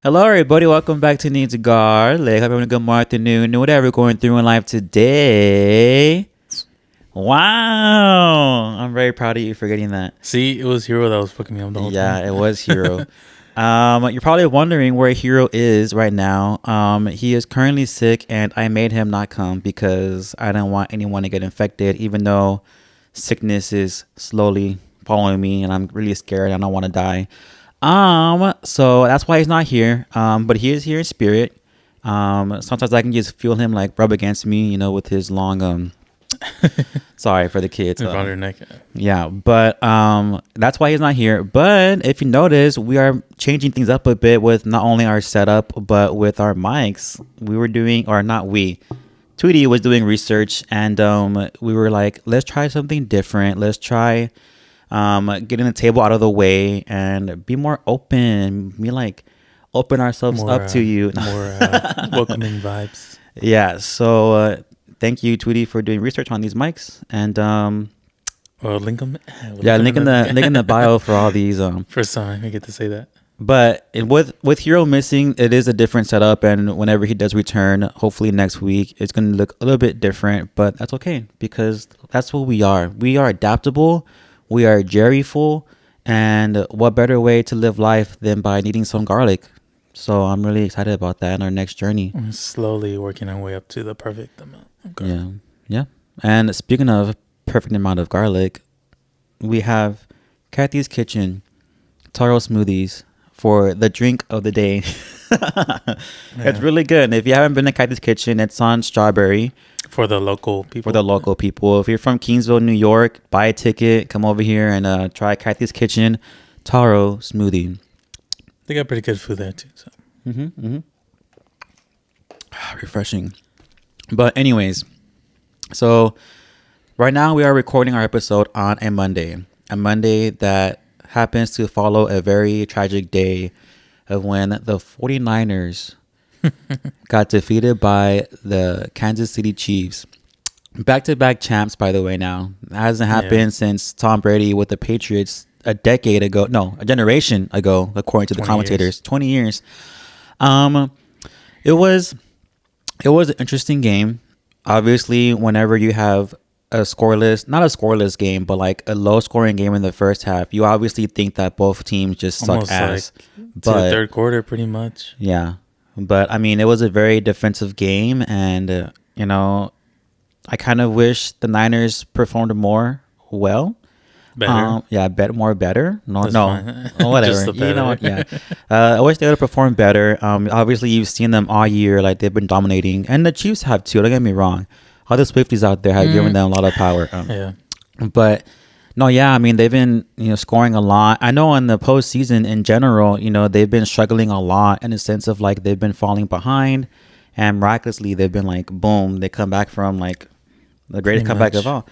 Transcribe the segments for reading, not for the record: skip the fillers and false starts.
Hello, everybody. Welcome back to Needs Garlic. Hope you're having a good morning, afternoon, whatever you're going through in life today. Wow. I'm very proud of you for getting that. See, it was Hero that was fucking me up the whole time. Yeah, it was Hero. You're probably wondering where Hero is right now. He is currently sick, and I made him not come because I didn't want anyone to get infected, even though sickness is slowly following me, and I'm really scared. I don't want to die. So that's why he's not here. But he is here in spirit. Sometimes I can just feel him like rub against me, with his long sorry for the kids. Around your neck. Yeah, but that's why he's not here. But if you notice, we are changing things up a bit with not only our setup but with our mics. We were doing, or not we, Tweety was doing research, and we were like, let's try something different. Let's try getting the table out of the way and be more open. Be like open ourselves up to you. More welcoming vibes. Yeah. So thank you, Tweety, for doing research on these mics. And Link them. link in the bio for all these. First time I get to say that. But with Hero missing, it is a different setup, and whenever he does return, hopefully next week, it's going to look a little bit different. But that's okay because that's what we are. We are adaptable. We are Jerryful, and what better way to live life than by needing some garlic? So I'm really excited about that in our next journey. We're slowly working our way up to the perfect amount of garlic. Yeah. And speaking of perfect amount of garlic, we have Kathy's Kitchen taro smoothies for the drink of the day. It's really good. And if you haven't been to Kathy's Kitchen, it's on Strawberry. For the local people. If you're from Kingsville, New York, buy a ticket, come over here and try Kathy's Kitchen taro smoothie. They got pretty good food there too. So. Refreshing. But anyways, so right now we are recording our episode on a Monday that happens to follow a very tragic day of when the 49ers got defeated by the Kansas City Chiefs. Back-to-back champs, by the way, now. It hasn't happened since Tom Brady with the Patriots a generation ago, according to the commentators. 20 years. It was an interesting game. Obviously, whenever you have not a scoreless game, but like a low-scoring game in the first half, you obviously think that both teams just suck ass. Like to the third quarter, pretty much. Yeah. But, I mean, it was a very defensive game, and, I kind of wish the Niners performed more well. Better? Better. No, Fine. Whatever. You know what? Yeah. I wish they would have performed better. Obviously, you've seen them all year. Like, they've been dominating. And the Chiefs have, too. Don't get me wrong. All the Swifties out there have given them a lot of power. But... No, yeah, I mean, they've been, scoring a lot. I know in the postseason in general, they've been struggling a lot in the sense of like they've been falling behind, and miraculously they've been like, boom, they come back from like the greatest comeback of all.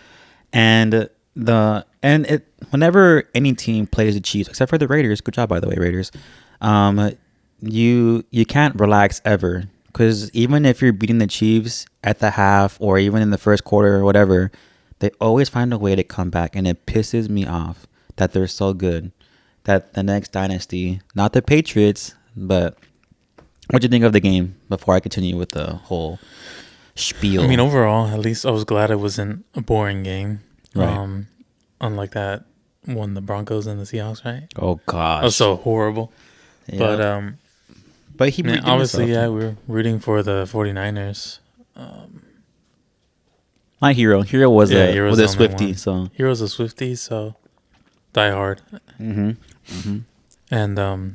And whenever any team plays the Chiefs, except for the Raiders, good job by the way, Raiders, you can't relax ever, because even if you're beating the Chiefs at the half or even in the first quarter or whatever, they always find a way to come back, and it pisses me off that they're so good. That the next dynasty, not the Patriots, but what do you think of the game before I continue with the whole spiel? I mean, overall, at least I was glad it wasn't a boring game. Right. Unlike that one, the Broncos and the Seahawks, right? Oh, gosh. That was so horrible. Yeah. But he obviously, we were rooting for the 49ers. My Hero was a Swiftie, so Hero's a Swiftie, so die hard. And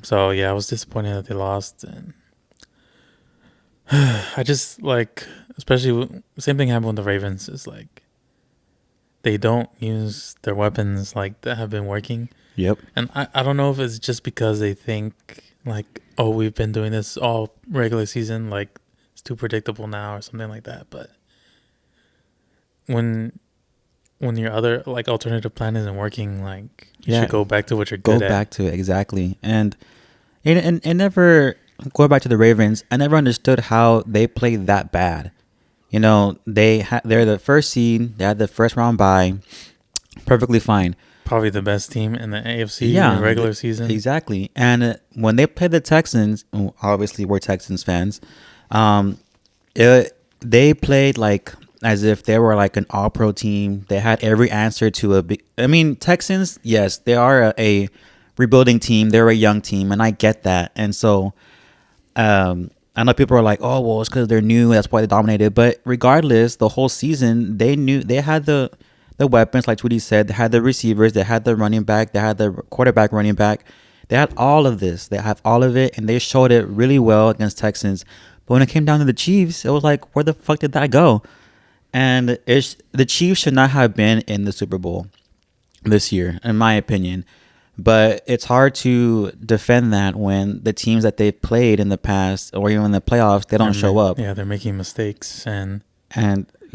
so I was disappointed that they lost, and I just like, especially same thing happened with the Ravens. It's like they don't use their weapons like that have been working. Yep. And I don't know if it's just because they think like, oh, we've been doing this all regular season, like it's too predictable now or something like that, but when your other like alternative plan isn't working, like you should go back to what you're good at. Go back to it, exactly. And never go back to the Ravens. I never understood how they played that bad. They're the first seed. They had the first round bye, perfectly fine. Probably the best team in the AFC in Yeah, the regular season. exactly. And when they played the Texans, obviously we're Texans fans. Um, they played like as if they were like an all-pro team. They had every answer to a big. I mean, Texans, yes, they are a rebuilding team. They're a young team, and I get that. And so, I know people are like, "Oh, well, it's because they're new. That's why they dominated." But regardless, the whole season they knew they had the weapons, like Tweety said. They had the receivers. They had the running back. They had the quarterback, running back. They had all of this. They have all of it, and they showed it really well against Texans. But when it came down to the Chiefs, it was like, where the fuck did that go? And the Chiefs should not have been in the Super Bowl this year, in my opinion. But it's hard to defend that when the teams that they've played in the past or even in the playoffs, they don't show up. Yeah, they're making mistakes. And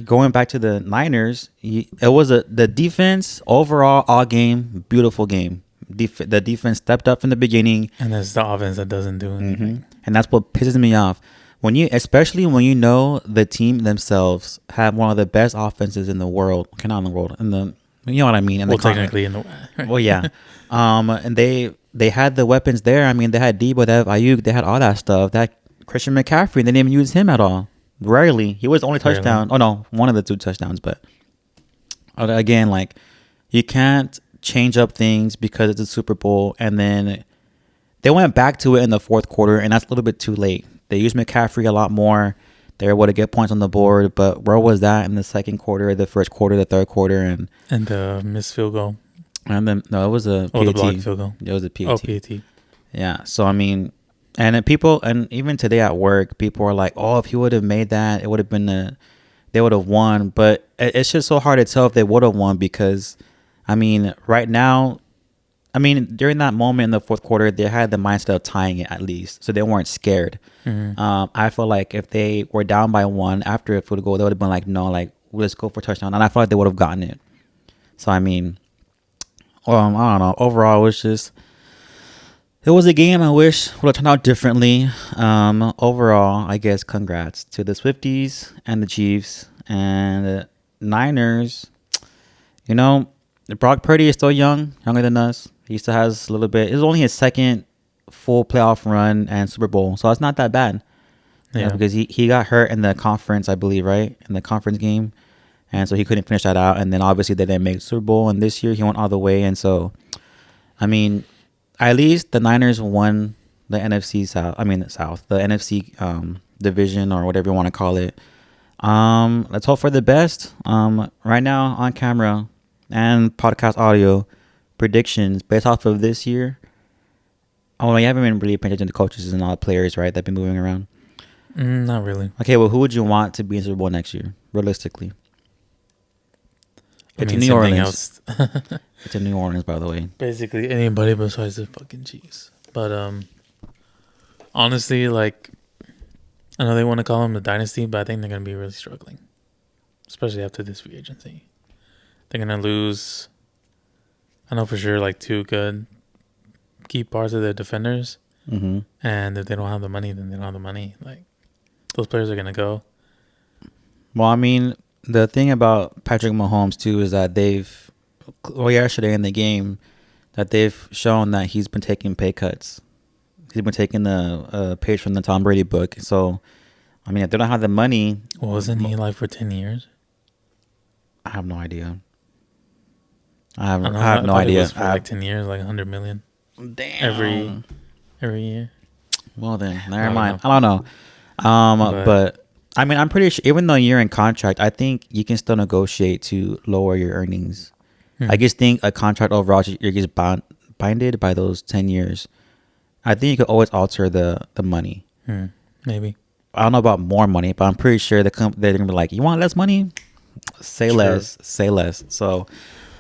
going back to the Niners, it was the defense overall, all game, beautiful game. The defense stepped up from the beginning. And it's the offense that doesn't do anything. And that's what pisses me off. Especially when you know the team themselves have one of the best offenses in the world. Okay, not in the world, you know what I mean. Technically in the well, yeah. And they had the weapons there. I mean, they had Debo, they had Ayuk, they had all that stuff. That Christian McCaffrey, they didn't even use him at all. Rarely, he was the only touchdown. Oh no, one of the 2 touchdowns. But again, like you can't change up things because it's a Super Bowl, and then they went back to it in the fourth quarter, and that's a little bit too late. They used McCaffrey a lot more. They were able to get points on the board, but where was that in the second quarter, the first quarter, the third quarter, and the missed field goal? And then no, it was a PAT. The blocked field goal. It was a PAT. Oh, PAT. Yeah. So I mean, and then and even today at work, people are like, "Oh, if he would have made that, it would have been they would have won." But it's just so hard to tell if they would have won because, I mean, right now. I mean, during that moment in the fourth quarter, they had the mindset of tying it at least, so they weren't scared. I feel like if they were down by 1 after a field goal, they would have been like, no, like let's go for a touchdown, and I feel like they would have gotten it. So I mean, I don't know. Overall, it was a game I wish would have turned out differently. Overall, I guess congrats to the Swifties and the Chiefs and the Niners. You know, Brock Purdy is still younger than us. He still has a little bit. It's only his second full playoff run and Super Bowl, so it's not that bad. Yeah, because he got hurt in the conference, I believe, right? In the conference game. And so he couldn't finish that out. And then obviously they didn't make Super Bowl. And this year he went all the way. And so, I mean, at least the Niners won the NFC South. I mean, the NFC division or whatever you want to call it. Let's hope for the best. Right now on camera and podcast audio predictions based off of this year. Oh, you haven't been really paying attention to coaches and all the players, right? That've been moving around. Not really. Okay, well, who would you want to be in Super Bowl next year, realistically? It's New Orleans. It's in New Orleans, by the way. Basically, anybody besides the fucking Chiefs. But honestly, like, I know they want to call them a dynasty, but I think they're going to be really struggling, especially after this free agency. They're going to lose, I know for sure, like 2 good key parts of their defenders. Mm-hmm. And if they don't have the money, then they don't have the money. Like, those players are going to go. Well, I mean, the thing about Patrick Mahomes, too, is that yesterday in the game, that they've shown that he's been taking pay cuts. He's been taking the page from the Tom Brady book. So, I mean, if they don't have the money... Well, wasn't he like for 10 years? I have no idea. I have no idea. idea. It was for like 10 years, like $100 million. Damn. Every year. Well, then, never mind. I don't know. But I mean, I'm pretty sure, even though you're in contract, I think you can still negotiate to lower your earnings. I just think a contract overall, you're just binded by those 10 years. I think you could always alter the money. Maybe. I don't know about more money, but I'm pretty sure they're going to be like, you want less money? Say less. So,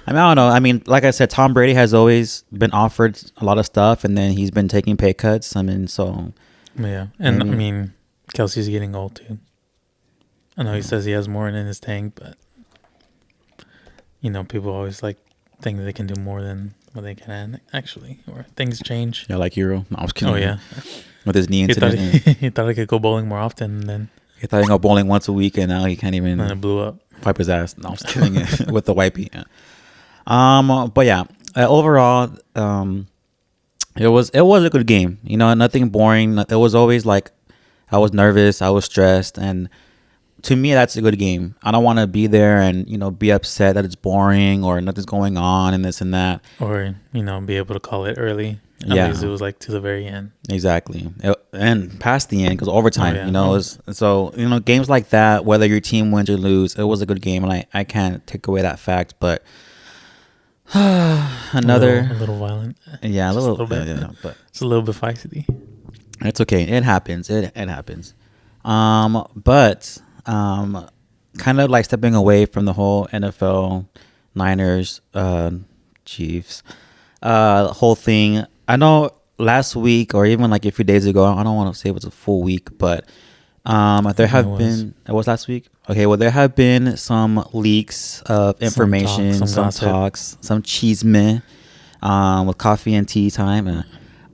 I mean, I don't know. I mean, like I said, Tom Brady has always been offered a lot of stuff, and then he's been taking pay cuts. I mean, so. Yeah. And, I mean, Kelsey's getting old, too. I know he says he has more in his tank, but, you know, people always like think that they can do more than what they can actually, or things change. Yeah, like Euro. No, I was kidding. Oh, yeah. With his knee incident. He thought he could go bowling more often, and then. He thought he could go bowling once a week, and now he can't even. And it blew up. Wipe his ass. No, I was kidding. With the wipey. Yeah. But yeah, Overall, it was a good game. You know, nothing boring. It was always like I was nervous, I was stressed, and to me, that's a good game. I don't want to be there and be upset that it's boring or nothing's going on and this and that. Or be able to call it early. At least it Yeah, was like to the very end. exactly. And past the end because overtime. Oh yeah. It was, so games like that, whether your team wins or lose, it was a good game, and I can't take away that fact. But another, a little violent. yeah, a Just little, bit. but It's a little bit feisty. it's okay. It happens. It happens. But kind of like stepping away from the whole NFL, Niners, Chiefs, whole thing. I know last week or even like a few days ago. I don't want to say it was a full week, but there have been. It was last week. Okay, well there have been some leaks of information, some talks, some chisme, with coffee and tea time.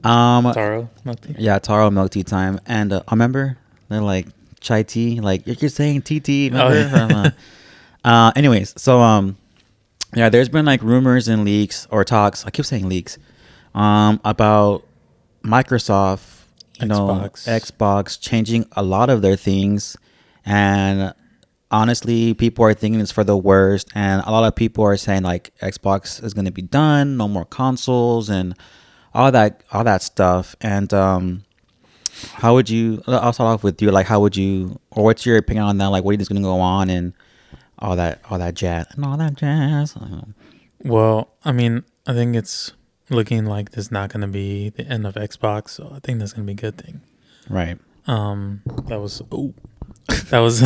Taro milk tea. Yeah, taro milk tea time. And I remember they're like chai tea, like you're saying TT. Remember? Anyways, so yeah, there's been like rumors and leaks or talks. I keep saying leaks. About Microsoft, Xbox changing a lot of their things, and honestly, people are thinking it's for the worst, and a lot of people are saying like Xbox is going to be done, no more consoles, and all that stuff. And how would you? I'll start off with you. Like, how would you, or what's your opinion on that? Like, what do you think is going to go on, and all that jazz. Well, I mean, I think it's looking like this not going to be the end of Xbox, so I think that's going to be a good thing. Right. That was that was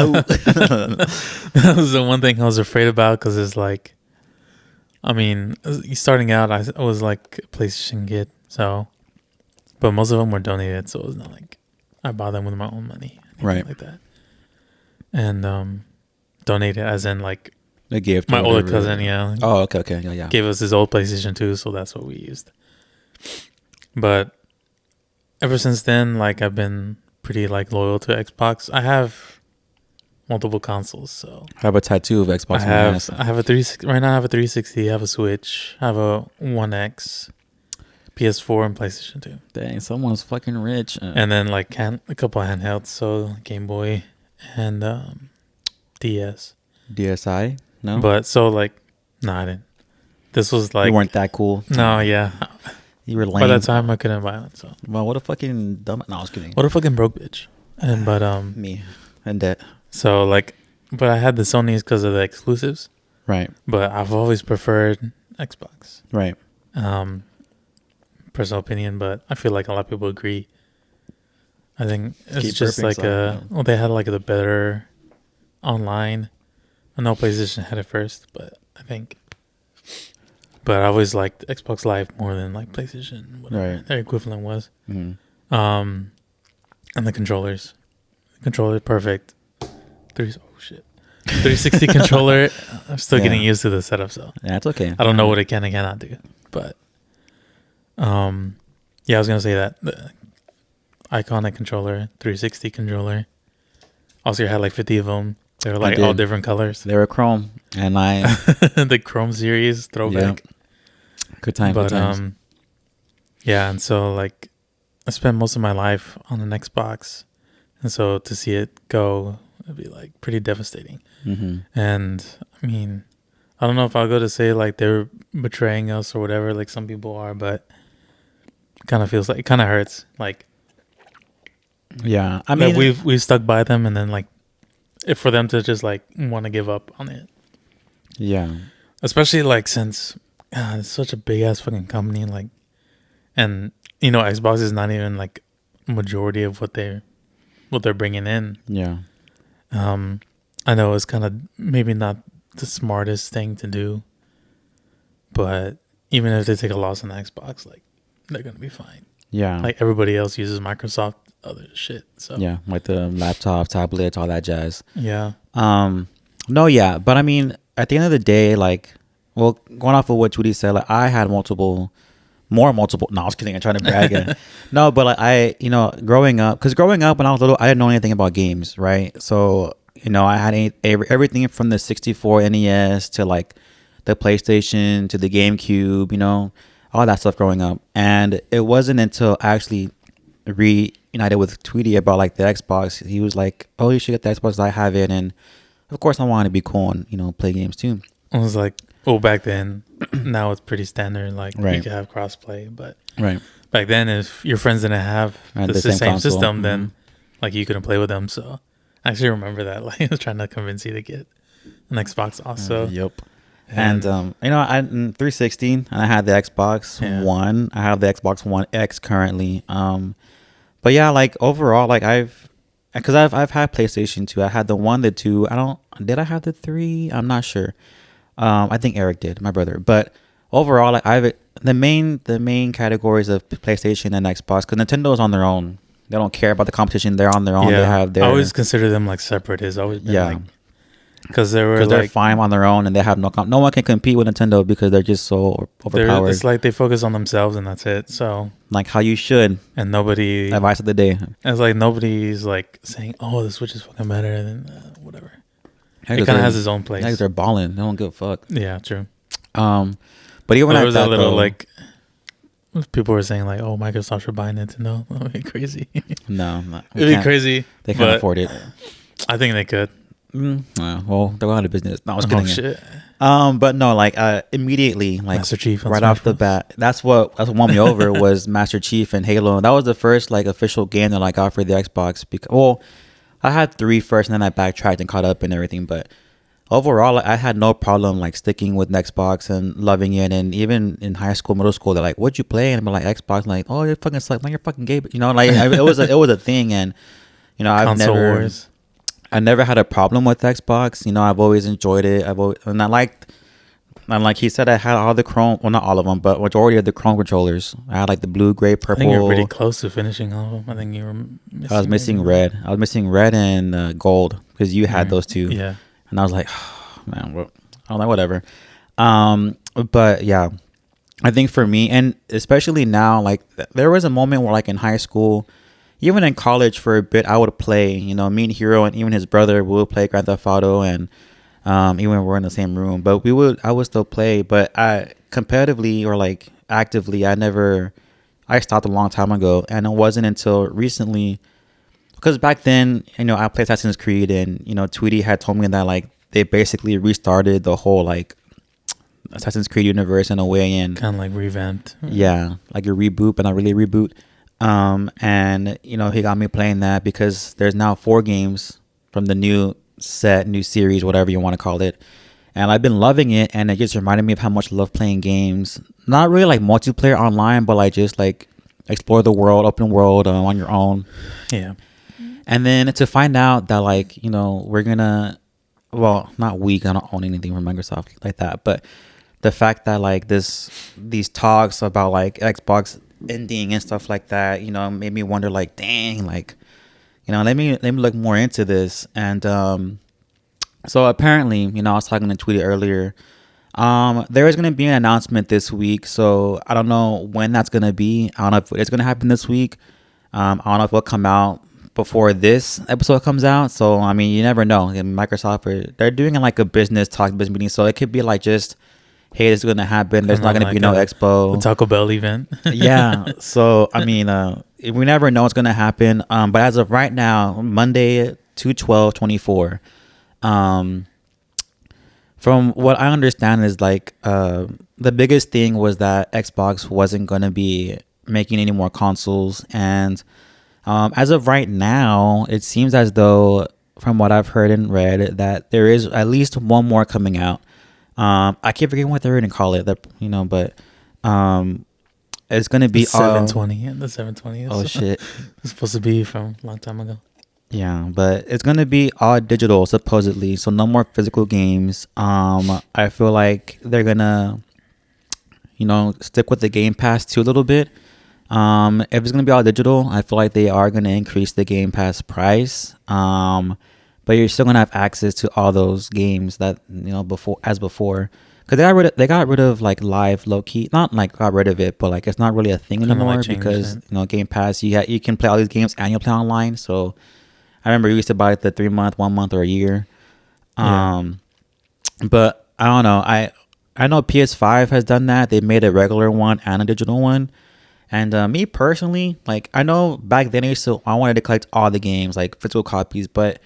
the one thing I was afraid about, because it's like, I mean, starting out, I was like a PlayStation kid, so, but most of them were donated, so it was not like I bought them with my own money, right? Like that, and donated as in like a gift. My older cousin, yeah. Oh, okay, yeah. Gave us his old PlayStation 2, so that's what we used. But ever since then, like I've been pretty like loyal to Xbox. I have multiple consoles, so I have a tattoo of Xbox. I have a 360 right now. I have a 360. I have a Switch. I have a One X, PS4, and PlayStation 2. Dang, someone's fucking rich. And then like a couple of handhelds, so Game Boy and DS. DSi? No. But so like, no, I didn't. This was like, you weren't that cool. No, yeah. You were lame. By that time, I couldn't buy it. So. Well, what a fucking dumb. No, I was kidding. What a fucking broke bitch. And but me and debt. So like, but I had the Sonys because of the exclusives. Right. But I've always preferred Xbox. Right. Personal opinion, but I feel like a lot of people agree. I think it's just like well, they had like the better online. I know PlayStation had it first, but I always liked Xbox Live more than like PlayStation, whatever their equivalent was. Mm-hmm. And the controllers, perfect. 360 controller. I'm still getting used to the setup, so yeah, it's okay. I don't know what it can and cannot do, but yeah, I was gonna say that the iconic controller, 360 controller. Also, you had like 50 of them. They were like all different colors. They were chrome, and I the Chrome series throwback. Yeah. Good time. But good times. yeah, and so like I spent most of my life on an Xbox, and so to see it go, it'd be like pretty devastating. Mm-hmm. And I mean, I don't know if I'll go to say like they're betraying us or whatever, like some people are, but it kind of feels like, it kind of hurts. Like, yeah, I mean, we've stuck by them, and then like, if for them to just like want to give up on it. Yeah. Especially like since it's such a big ass fucking company, like, and Xbox is not even like majority of what they're bringing in. Yeah. I know it's kind of maybe not the smartest thing to do, but even if they take a loss on the Xbox, like they're gonna be fine. Yeah. Like everybody else uses Microsoft other shit. So yeah, like the laptop, tablets, all that jazz. Yeah. No, yeah, but I mean, at the end of the day, like, well, going off of what Tweety said, like, I had multiple. No, I was kidding. I'm trying to brag. No, but like growing up when I was little, I didn't know anything about games, right? So I had everything from the 64 NES to like the PlayStation to the GameCube, all that stuff growing up. And it wasn't until I actually reunited with Tweety about like the Xbox. He was like, "Oh, you should get the Xbox. I have it." And of course, I wanted to be cool and play games too. I was like, oh, back then, now it's pretty standard. Like Right. you could have crossplay, but Right. back then, if your friends didn't have And the same console. system, then like you couldn't play with them. So I actually remember that. Like I was trying to convince you to get an Xbox also. Yep. And I in 360, and I had the Xbox One. I have the Xbox One X currently. But yeah, like overall, like I've had PlayStation 2. I had the 1, the 2. Did I have the 3? I'm not sure. I think Eric did, my brother. But overall, like the main categories of PlayStation and Xbox, because Nintendo's on their own. They don't care about the competition. They're on their own. They have their. I always consider them like separate. It's always been like, because they're fine on their own and they have no one can compete with Nintendo because they're just so overpowered. It's like they focus on themselves and that's it. So like how you should. And nobody. Advice of the day. It's like nobody's like saying, "Oh, the Switch is fucking better than whatever." It kind of has its own place. They're balling. They don't give a fuck. Yeah, true. But even there was a little like people were saying like, "Oh, Microsoft should buy Nintendo." That'd be crazy. No, it'd be crazy. They can't afford it. I think they could. Well, they're out of business. No, I was kidding. Shit. But no, like immediately, like Master Chief right off the bat. That's what won me over was Master Chief and Halo. That was the first like official game that I got for the Xbox. Because I had 3 first, and then I backtracked and caught up and everything. But overall, I had no problem like sticking with Xbox and loving it. And even in high school, middle school, they're like, "What'd you play?" And I'm like, "Xbox." Like, "Oh, you're fucking suck. Man, you're fucking gay." It was a thing. And I never had a problem with Xbox. I've always enjoyed it. And like he said, I had all the Chrome, well, not all of them, but majority of the Chrome controllers. I had like the blue, gray, purple. I think you're pretty close to finishing all of them. I think you were missing. I was missing red. I was missing red and gold because you had those two. Yeah. And I was like, oh, man, well, I don't know, whatever. But yeah, I think for me, and especially now, like there was a moment where like in high school, even in college for a bit, I would play, me and Hero and even his brother would play Grand Theft Auto, and even when we're in the same room, but I would still play, but I competitively or like actively, I stopped a long time ago. And it wasn't until recently, because back then, I played Assassin's Creed, and, Tweety had told me that like they basically restarted the whole like Assassin's Creed universe in a way, and kind of like revamped. Yeah. Like a reboot, but not really a reboot. And he got me playing that because there's now 4 games from the new series, whatever you want to call it, and I've been loving it, and it just reminded me of how much I love playing games, not really like multiplayer online, but like just like explore the world, open world, on your own. Yeah. And then to find out that like we're gonna, well, not I don't own anything from Microsoft like that, but the fact that like these talks about like Xbox ending and stuff like that, made me wonder like, dang, like, let me look more into this. And so apparently, I was talking to Tweety earlier, there is going to be an announcement this week, so I don't know when that's going to be. I don't know if it's going to happen this week. I don't know if it'll come out before this episode comes out, so I mean, you never know. Microsoft, they're doing like a business meeting, so it could be like just, hey, this is going to happen. There's not going to be no expo. The Taco Bell event. Yeah. So, I mean, we never know what's going to happen. But as of right now, Monday, 2/12/24, from what I understand is like the biggest thing was that Xbox wasn't going to be making any more consoles. And as of right now, it seems as though, from what I've heard and read, that there is at least one more coming out. I keep forgetting what they're going to call it, but it's going to be 720. The 720. Oh shit! It's supposed to be from a long time ago. Yeah, but it's going to be all digital supposedly, so no more physical games. I feel like they're gonna, stick with the Game Pass too a little bit. If it's going to be all digital, I feel like they are going to increase the Game Pass price. But you're still gonna have access to all those games that before, because they got rid of like live low key, not like got rid of it, but like it's not really a thing anymore, like because Game Pass, you can play all these games and you play online. So I remember you used to buy the 3 month, 1 month, or a year. But I don't know. I know PS5 has done that. They made a regular one and a digital one. And me personally, like I know back then I wanted to collect all the games, like physical copies. But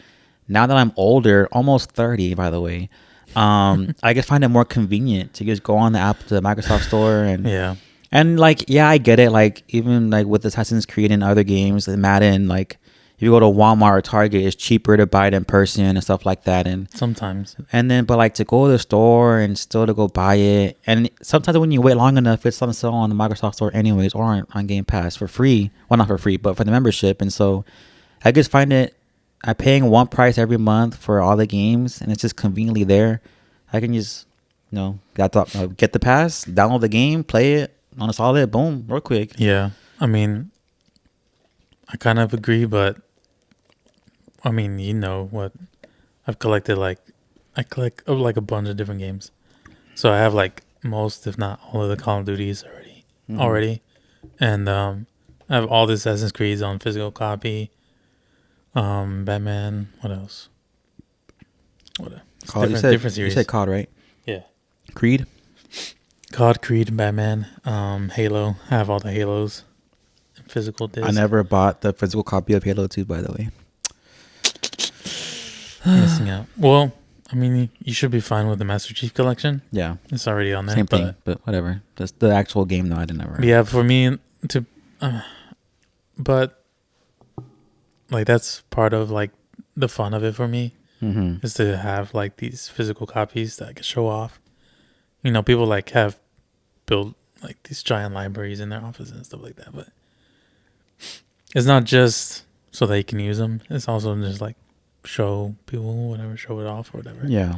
now that I'm older, almost 30, by the way, I just find it more convenient to just go on the Microsoft Store Yeah. and like yeah, I get it. Like even like with Assassin's Creed and other games, and Madden, like if you go to Walmart or Target, it's cheaper to buy it in person and stuff like that. Sometimes. And then, but like to go to the store and still to go buy it, and sometimes when you wait long enough, it's on sale on the Microsoft Store anyways, or on Game Pass for free. Well, not for free, but for the membership. And so, I just find it, I'm paying one price every month for all the games, and it's just conveniently there. I can just, get the pass, download the game, play it, uninstall it, boom, real quick. Yeah. I mean, I kind of agree, but I mean, you know what? I've collected I collect like a bunch of different games. So I have like most, if not all of the Call of Duties already. And I have all the Assassin's Creeds on physical copy. Batman, what else? COD, Different series. You said COD, right? Yeah. Creed? COD, Creed, Batman, Halo. I have all the Halos. Physical disc. I never bought the physical copy of Halo 2, by the way. Missing out. Well, I mean, you should be fine with the Master Chief Collection. Yeah. It's already on there. Same thing, but whatever. That's the actual game, though. I didn't ever. Yeah, for me to, but like that's part of like the fun of it for me is to have like these physical copies that I can show off. You know, people like have built like these giant libraries in their office and stuff like that, but it's not just so that you can use them. It's also just like show people whatever, show it off or whatever. Yeah.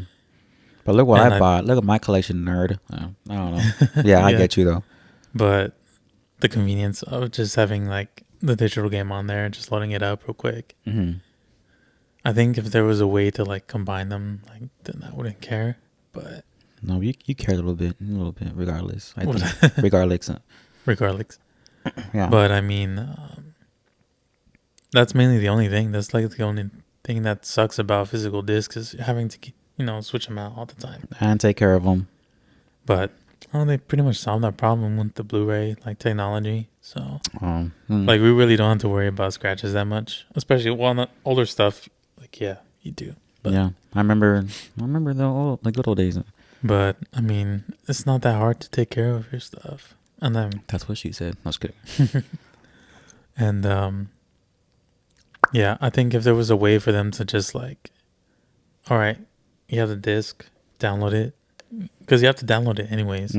But look what I bought. Look at my collection, nerd. I don't know. Yeah, I get you, though. But the convenience of just having like the digital game on there and just loading it up real quick. Mm-hmm. I think if there was a way to like combine them, like then I wouldn't care. But no, you care a little bit, regardless. I think, regardless. Yeah. But I mean, that's mainly the only thing. That's like the only thing that sucks about physical discs is having to, switch them out all the time and take care of them. But they pretty much solved that problem with the Blu-ray like technology. So like we really don't have to worry about scratches that much, especially on the older stuff. Like yeah, you do. But, yeah, I remember the good old days. But I mean, it's not that hard to take care of your stuff. And then that's what she said. I was kidding. And yeah, I think if there was a way for them to just like, all right, you have the disc, download it, because you have to download it anyways,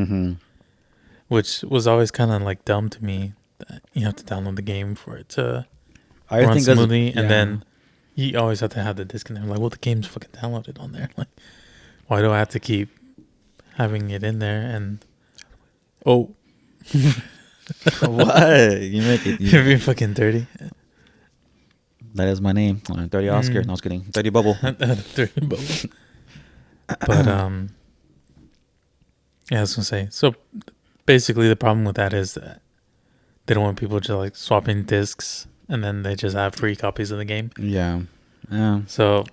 which was always kind of like dumb to me that you have to download the game for it to run smoothly, and then you always have to have the disc in there. Like, well, the game's fucking downloaded on there. Like, why do I have to keep having it in there? And what? You make it. You're being fucking dirty. That is my name. 30 Oscar. No, I was kidding. 30 Bubble. 30 Bubble. But yeah, I was gonna say. So basically, the problem with that is that they don't want people to like swapping discs, and then they just have free copies of the game. Yeah. So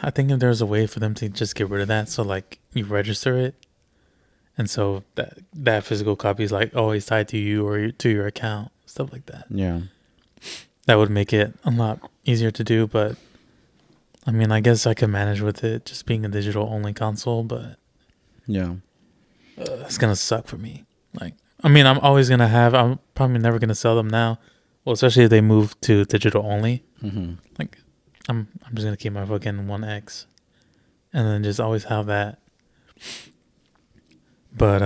I think if there's a way for them to just get rid of that, so like you register it, and so that physical copy is like always tied to you or to your account, stuff like that. Yeah. That would make it a lot easier to do, but I mean, I guess I could manage with it just being a digital only console, but yeah, it's gonna suck for me. Like, I mean, I'm probably never gonna sell them now. Well, especially if they move to digital only. Like, I'm just gonna keep my fucking 1X, and then just always have that. But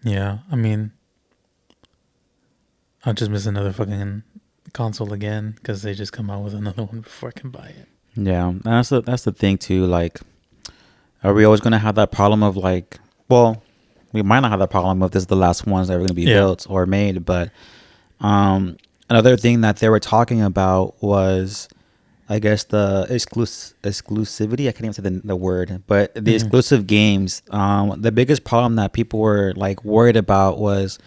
yeah, I mean, I'll just miss another fucking console again because they just come out with another one before I can buy it. Yeah, and that's the thing too. Like, are we always gonna have that problem of like? Well, we might not have that problem if this is the last ones that are gonna be built or made. But another thing that they were talking about was, I guess, the exclusivity. I can't even say the word, but the exclusive games. The biggest problem that people were like worried about was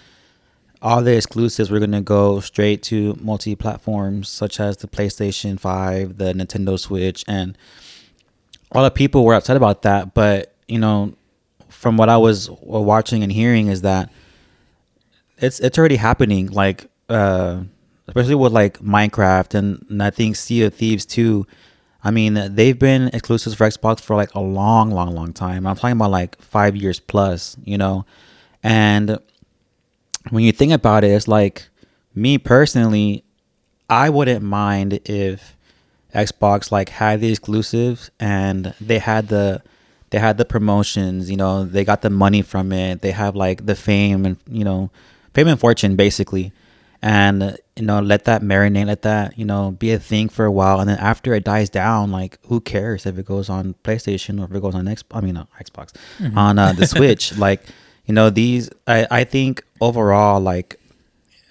all the exclusives were going to go straight to multi-platforms such as the PlayStation 5, the Nintendo Switch, and a lot of people were upset about that. But, from what I was watching and hearing is that it's already happening. Like especially with like Minecraft and I think Sea of Thieves too. I mean, they've been exclusives for Xbox for like a long, long, long time. I'm talking about like 5 years plus, And when you think about it, it's like me personally, I wouldn't mind if Xbox like had the exclusives and they had the promotions, they got the money from it. They have like the fame and fame and fortune basically. And let that marinate, let that be a thing for a while, and then after it dies down, like who cares if it goes on PlayStation or if it goes on Xbox, on the Switch. Like these I think overall, like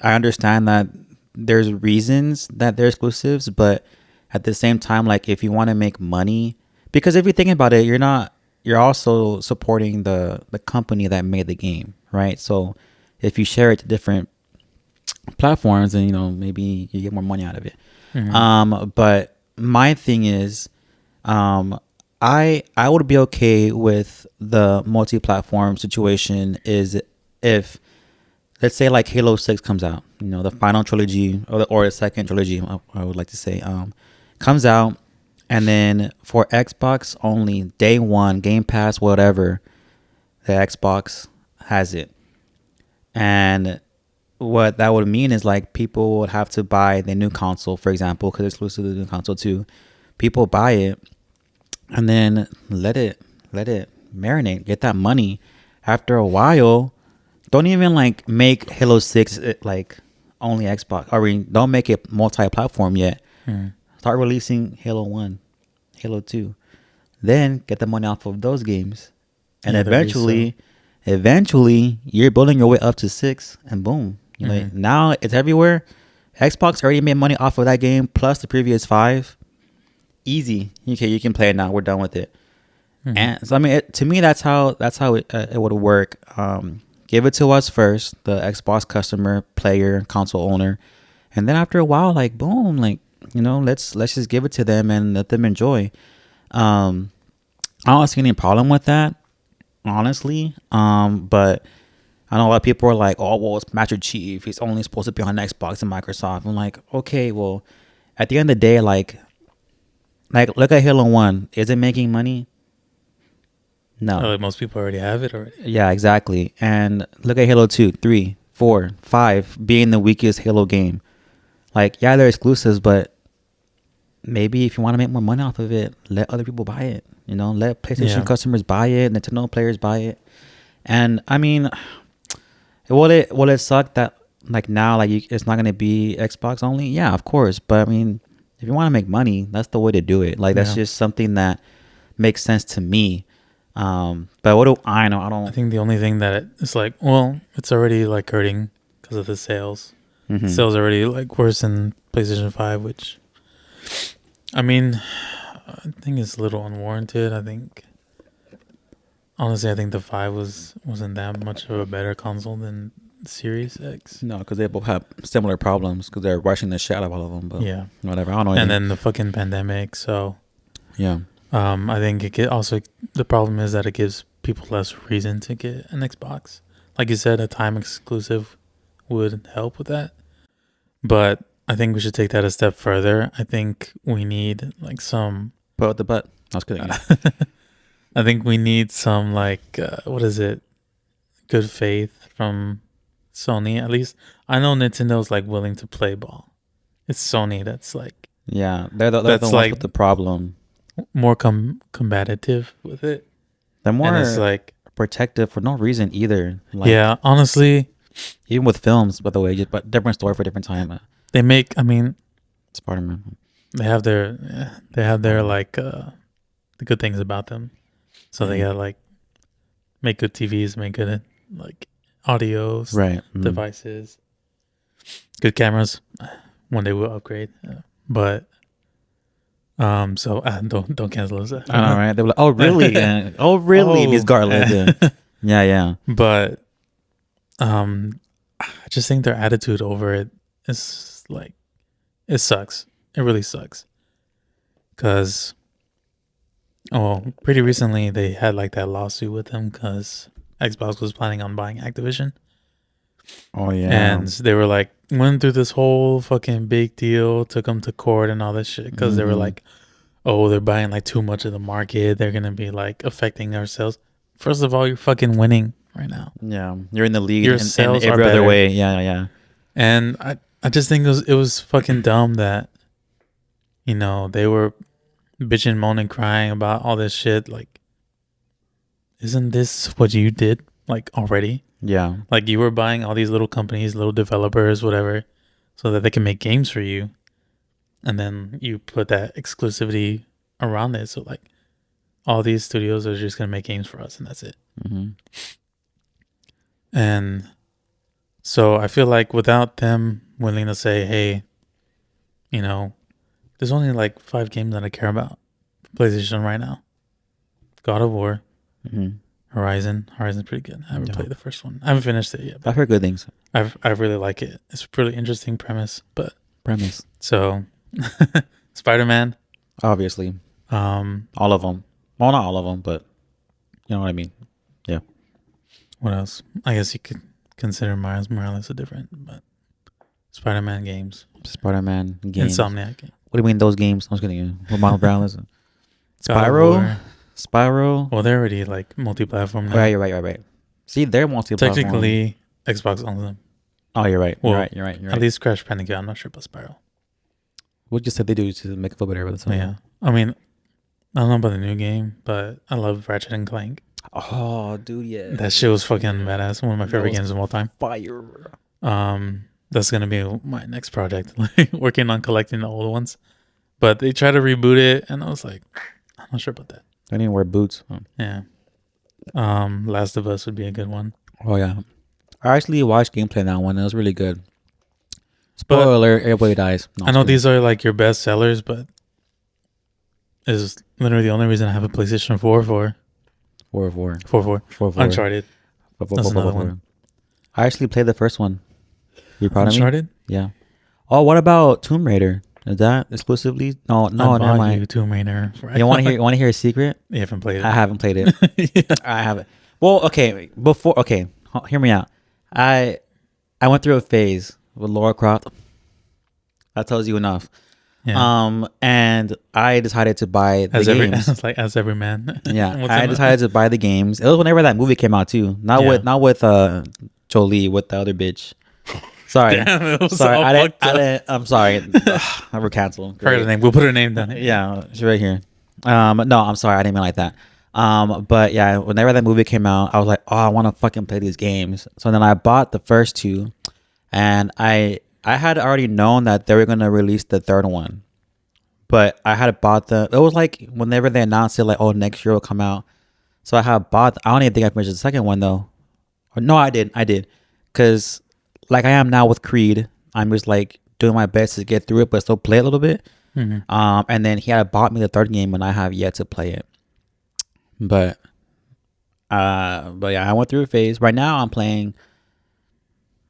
I understand that there's reasons that they're exclusives, but at the same time, like if you want to make money, because if you think about it, you're also supporting the company that made the game, right? So if you share it to different platforms, and maybe you get more money out of it. But my thing is, I would be okay with the multi-platform situation is if, let's say, like Halo 6 comes out, the final trilogy or the second trilogy, I would like to say, comes out, and then for Xbox only, day one, Game Pass, whatever, the Xbox has it. And what that would mean is like people would have to buy the new console, for example, because it's exclusive to the new console too. People buy it and then let it marinate, get that money. After a while, don't even like make Halo 6 like only Xbox. Don't make it multi-platform yet. Start releasing Halo 1, Halo 2. Then get the money off of those games. And eventually you're building your way up to 6, and boom. Like now it's everywhere. Xbox already made money off of that game plus the previous 5. Easy. Okay, you can play it now. We're done with it. And so I mean, to me, that's how it would work. Give it to us first, the Xbox customer, player, console owner, and then after a while, like boom, like let's just give it to them and let them enjoy. I don't see any problem with that, honestly. But I know a lot of people are like, oh, well, it's Master Chief. He's only supposed to be on Xbox and Microsoft. I'm like, okay, well, at the end of the day, like look at Halo 1. Is it making money? No. Like most people already have it already. Yeah, exactly. And look at Halo 2, 3, 4, 5 being the weakest Halo game. Like, yeah, they're exclusives, but maybe if you want to make more money off of it, let other people buy it. Let PlayStation customers buy it, Nintendo players buy it. And I mean, will it suck that like now like it's not gonna be Xbox only? Yeah, of course. But I mean, if you want to make money, that's the way to do it. Like that's just something that makes sense to me. But what do I know? I think the only thing that it's like, well, it's already like hurting because of the sales. Sales are already like worse than PlayStation 5, which I mean, I think it's a little unwarranted. I think honestly, I think the 5 wasn't that much of a better console than Series X. No, because they both have similar problems because they're rushing the shit out of all of them. But yeah, whatever. I don't know. And then the fucking pandemic. So yeah. I think the problem is that it gives people less reason to get an Xbox. Like you said, a time exclusive would help with that. But I think we should take that a step further. I think we need like some... Put out the butt. I was kidding. I think we need some like, what is it? Good faith from Sony. At least I know Nintendo's like willing to play ball. It's Sony that's like... Yeah, they're the ones like, with the problem. More combative with it. They're more and it's like protective for no reason either. Like, yeah, honestly, even with films, by the way, but different story for different time. They make. I mean, Spider-Man. They have their like the good things about them. So they gotta like make good TVs, make good like audios, right? Devices, good cameras. One day we'll upgrade, but. So don't cancel us. All right. They were like, "Oh really? Oh really?" Miss Garland. Yeah. But I just think their attitude over it is like, it sucks. It really sucks. Cause Oh, pretty recently they had like that lawsuit with them because Xbox was planning on buying Activision, Oh yeah. and they were like went through this whole fucking big deal, took them to court and all this shit because they were Mm-hmm. like, oh, they're buying like too much of the market. They're gonna be like affecting our sales. First of all, you're fucking winning right now. Yeah, you're in the lead Your in sales are every other better, way. Yeah, yeah. and I just think it was fucking dumb that they were bitching, moaning, crying about all this shit. Like, isn't this what you did like already? Yeah. Like you were buying all these little companies, little developers, whatever, so that they can make games for you, and then you put that exclusivity around it. So like all these studios are just gonna make games for us, and that's it. Mm-hmm. And so I feel like without them willing to say, hey, there's only like 5 games that I care about for PlayStation right now. God of War, Mm-hmm. Horizon's pretty good. I haven't Yeah. played the first one. I haven't finished it yet, I've but heard good things. I really like it. It's a really interesting premise. But Premise, so Spider-Man, obviously, um, all of them. Well, not all of them, but you know what I mean. Yeah. what else? I guess you could consider Miles Morales a different, but Spider-Man games, Spider-Man games. Insomniac game, What do you mean those games? I was kidding. With Miles Morales, God of Spyro, War. Spyro. Well, they're already like multi-platform Oh yeah, now. you're right. You're right. See, they're multi-platform. Technically, Xbox owns them. Oh, you're right. You're Well, right. You're right. You're at right. least Crash Bandicoot. I'm not sure about Spyro. What you said they do to make it feel better with But yeah, I mean, I don't know about the new game, but I love Ratchet and Clank. Oh, dude, yeah. That shit was fucking badass. One of my That favorite was games of all time. fire. That's gonna be my next project. Like working on collecting the old ones, but they tried to reboot it, and I was like, I'm not sure about that. I didn't wear boots. Yeah. Last of Us would be a good one. Oh yeah. I actually watched gameplay in that one. It was really good. But Spoiler alert, everybody dies. No, I I'm know just kidding. these are like your best sellers, but is literally the only reason I have a PlayStation 4 for 4-4. 4 4-4. Uncharted. That's another one. I actually played the first one. You proud of me? Uncharted? Yeah. Oh, what about Tomb Raider? Is that exclusively? No, I never bought mind. you Tomb Raider. You want to hear? Want to hear a secret? You haven't played it. I haven't played it. Yeah. I haven't. Well, okay. Before, okay, hear me out. I went through a phase with Laura Croft. That tells you enough. Yeah. And I decided to buy the games. As every man. Yeah, What's I in it? decided to buy the games. It was whenever that movie came out too. Not Yeah. with Jolie, with the other bitch. Sorry, Damn, it was sorry. all I didn't. fucked up. I'm sorry. I were canceled. Her name. We'll put her name down here. Yeah, she's right here. No, I'm sorry. I didn't mean like that. But yeah, whenever that movie came out, I was like, oh, I want to fucking play these games. So then I bought the first two, and I had already known that they were gonna release the third one, but I had bought the. It was like whenever they announced it, like, oh, next year will come out. So I had bought. I don't even think I finished the second one though. Or no, I did, because like I am now with Creed, I'm just like doing my best to get through it, but still play a little bit. Mhm. And then he had bought me the third game, and I have yet to play it. But yeah, I went through a phase. Right now, I'm playing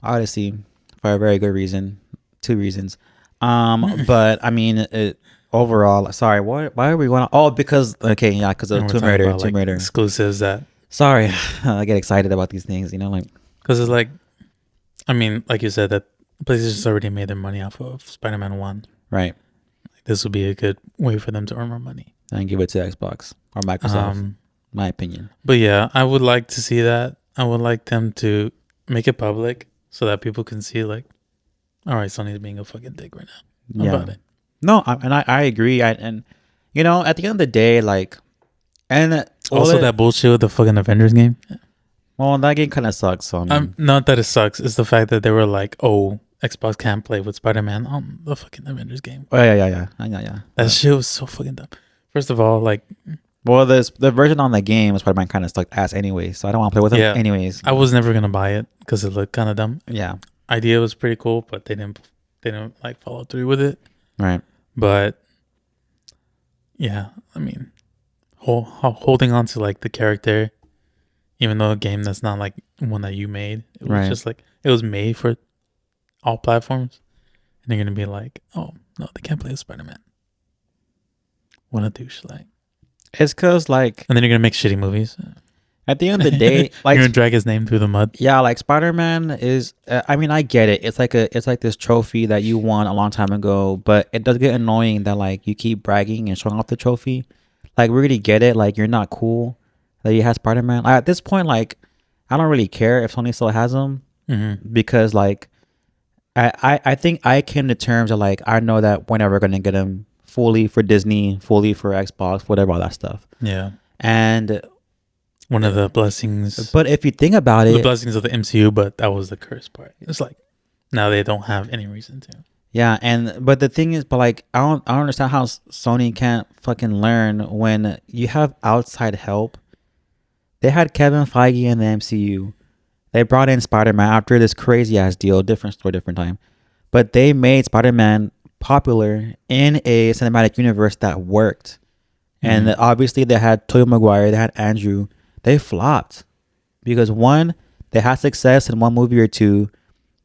Odyssey for a very good reason. 2 reasons. But I mean, overall, sorry, what? Why are we going on? Oh, because okay, yeah, because of And we're Tomb talking Raider. about, like, exclusives that, Sorry, I get excited about these things. You know, like because it's like, I mean, like you said, that PlayStation's already made their money off of Spider-Man 1. right, This would be a good way for them to earn more money. and give it to Xbox or Microsoft. My opinion. But yeah, I would like to see that. I would like them to make it public so that people can see, like, all right, Sony's being a fucking dick right now Yeah. about it. No, I agree. And you know, at the end of the day, like, and Also, that bullshit with the fucking Avengers game. well, that game kind of sucks. So I mean, Not that it sucks. It's the fact that they were like, oh, Xbox can't play with Spider-Man on the fucking Avengers game. oh yeah. That shit was so fucking dumb. First of all, like, Well, the version on the game was Spider-Man kind of stuck ass anyway, so I don't want to play with him Yeah. anyways. I was never gonna buy it because it looked kind of dumb. Yeah, Idea was pretty cool, but they didn't like follow through with it. right. But yeah, I mean, holding on to like the character, even though a game that's not like one that you made, it was Right. just like it was made for all platforms, and you're gonna be like, oh no, they can't play with Spider-Man. What a douche! Like, It's because like And then you're gonna make shitty movies. at the end of the day, You're like gonna drag his name through the mud. yeah, like Spider-Man is. I mean, I get it. It's like this trophy that you won a long time ago, but it does get annoying that like you keep bragging and showing off the trophy. Like we really get it. Like you're not cool that you have Spider-Man. At this point, like I don't really care if Sony still has him because like I think I came to terms that like I know that we're never gonna get him fully for Disney, fully for Xbox, whatever all that stuff. Yeah. And One of the blessings. but if you think about The it, blessings of the MCU, but that was the curse part. It's like now they don't have any reason to. yeah, and but the thing is, but like I don't understand how Sony can't fucking learn when you have outside help. They had Kevin Feige in the MCU. They brought in Spider-Man after this crazy ass deal, different story, different time. But they made Spider-Man popular in a cinematic universe that worked. And obviously they had Tobey Maguire, they had Andrew. They flopped because one, they had success in one movie or two.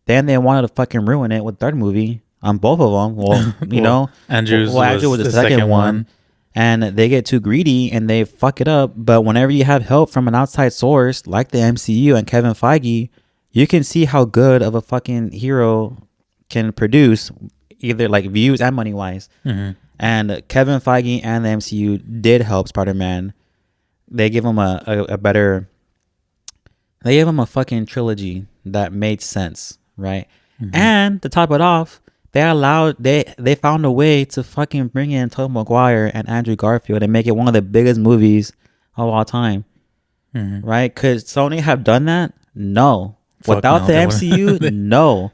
Then they wanted to fucking ruin it with third movie on both of them. Well, you know, Andrew was the second one. And they get too greedy and they fuck it up. But whenever you have help from an outside source like the MCU and Kevin Feige, you can see how good of a fucking hero can produce, either like views and money wise. And Kevin Feige and the MCU did help Spider-Man. They give him a better. They gave him a fucking trilogy that made sense, right? And to top it off, they found a way to fucking bring in Tobey Maguire and Andrew Garfield and make it one of the biggest movies of all time, right? Could Sony have done that? No. Without no, the they MCU, no.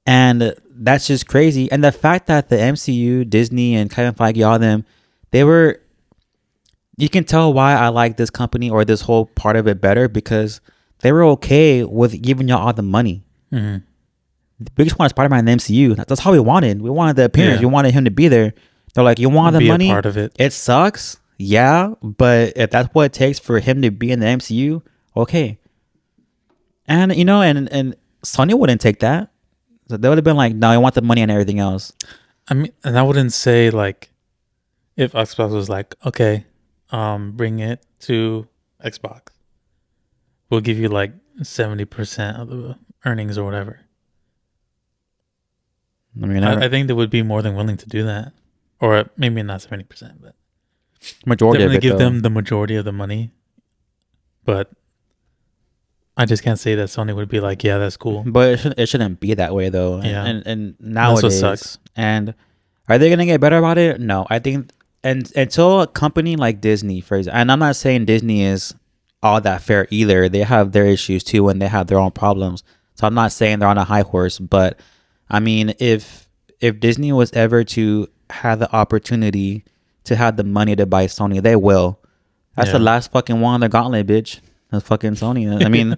And that's just crazy. And the fact that the MCU, Disney, and Kevin Feige, all them, they were. You can tell why I like this company or this whole part of it better because they were okay with giving y'all all the money. We just wanted Spider-Man in the MCU. That's all we wanted. We wanted the appearance. We wanted him to be there. They're like, you want the money? Be a part of it. It sucks. Yeah. But if that's what it takes for him to be in the MCU, okay. And, you know, and Sony wouldn't take that. So they would have been like, no, I want the money and everything else. I mean, and I wouldn't say like if Xbox was like, okay, bring it to Xbox. We'll give you like 70% of the earnings or whatever. I mean, I think they would be more than willing to do that. Or maybe not 70%, but majority of it, give them the majority of the money. But I just can't say that Sony would be like, yeah, that's cool. But it shouldn't be that way though. Yeah. And nowadays, that's what sucks. And are they gonna get better about it? No, I think until a company like Disney, for example, and I'm not saying Disney is all that fair either. They have their issues too, and they have their own problems. So I'm not saying they're on a high horse, but I mean, if Disney was ever to have the opportunity to have the money to buy Sony, they will. That's the last fucking one on the gauntlet, bitch. That's fucking Sony. I mean,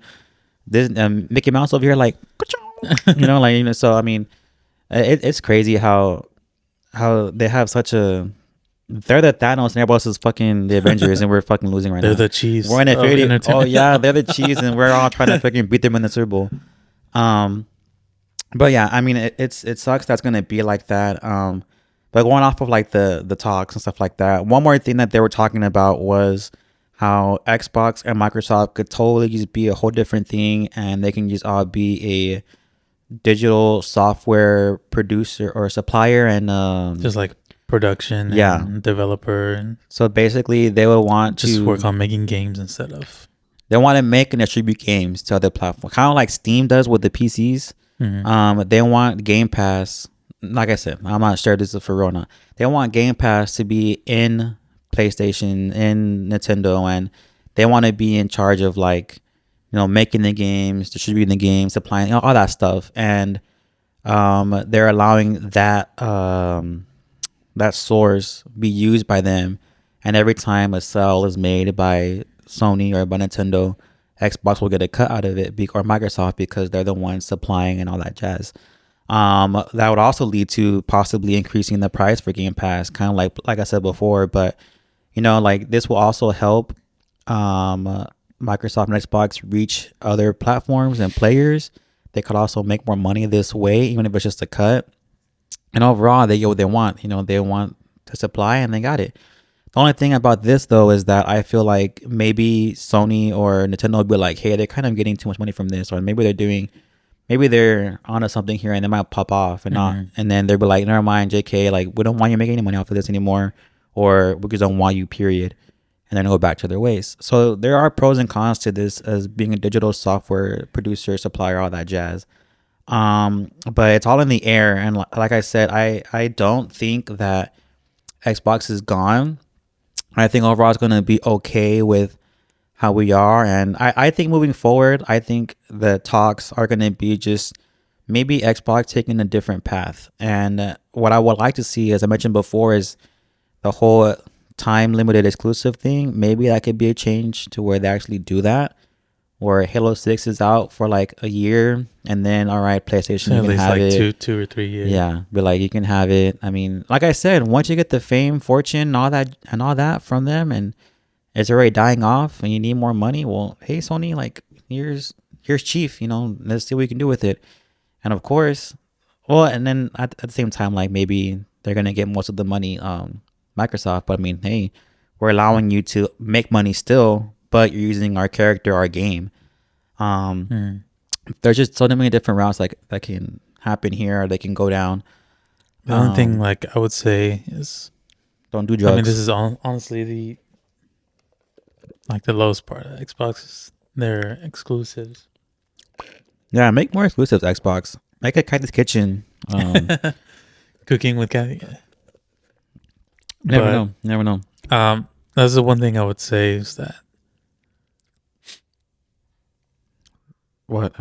this Mickey Mouse over here, like, you know, like, you know. So I mean, it's crazy how they have such a. They're the Thanos and everybody else is fucking the Avengers and we're fucking losing right now. They're the cheese. We're in a oh yeah, they're the cheese and we're all trying to fucking beat them in the Super Bowl. But yeah, I mean it sucks that's gonna be like that. But going off of like the talks and stuff like that, one more thing that they were talking about was how Xbox and Microsoft could totally just be a whole different thing and they can just all be a digital software producer or supplier and just like production and developer, and so basically they will want just to work on making games instead of they want to make and distribute games to other platforms, kind of like Steam does with the PCs. They want Game Pass, like I said, I'm not sure this is for real or not. They want Game Pass to be in PlayStation, in Nintendo, and they want to be in charge of like, you know, making the games, distributing the games, supplying, you know, all that stuff. And they're allowing that that source be used by them, and every time a sale is made by Sony or by Nintendo, Xbox will get a cut out of it, or Microsoft, because they're the ones supplying and all that jazz. That would also lead to possibly increasing the price for Game Pass, kind of like I said before. But you know, like this will also help Microsoft and Xbox reach other platforms and players. They could also make more money this way, even if it's just a cut. And overall, they get what they want. You know, they want to supply, and they got it. The only thing about this though is that I feel like maybe Sony or Nintendo will be like, hey, they're kind of getting too much money from this, or maybe they're onto something here and they might pop off and not, and then they'll be like, never mind, JK, like we don't want you making any money off of this anymore, or we just don't want you, period, and then go back to their ways. So there are pros and cons to this as being a digital software producer, supplier, all that jazz. But it's all in the air, and like I said, I don't think that Xbox is gone. I think overall it's going to be okay with how we are. And I think moving forward, I think the talks are going to be just maybe Xbox taking a different path. And what I would like to see, as I mentioned before, is the whole time limited exclusive thing. Maybe that could be a change to where they actually do that, where Halo 6 is out for like a year, and then all right, PlayStation, So you at can least have like it. 2 or 3 years. Yeah, be like, you can have it. I mean, like I said, once you get the fame, fortune, and all that from them, and it's already dying off, and you need more money, well, hey Sony, like here's Chief. Let's see what we can do with it. And of course, well, and then at the same time, like maybe they're gonna get most of the money, Microsoft. But I mean, hey, we're allowing you to make money still, but you're using our character, our game. Um, there's just so many different routes like that can happen here, or they can go down. The only thing like I would say is, Don't do drugs. I mean, this is honestly the lowest part of Xbox is their exclusives. Yeah, make more exclusives, Xbox. Make a Cactus Kitchen. Cooking with Kathy. Never know. That's the one thing I would say is that. What?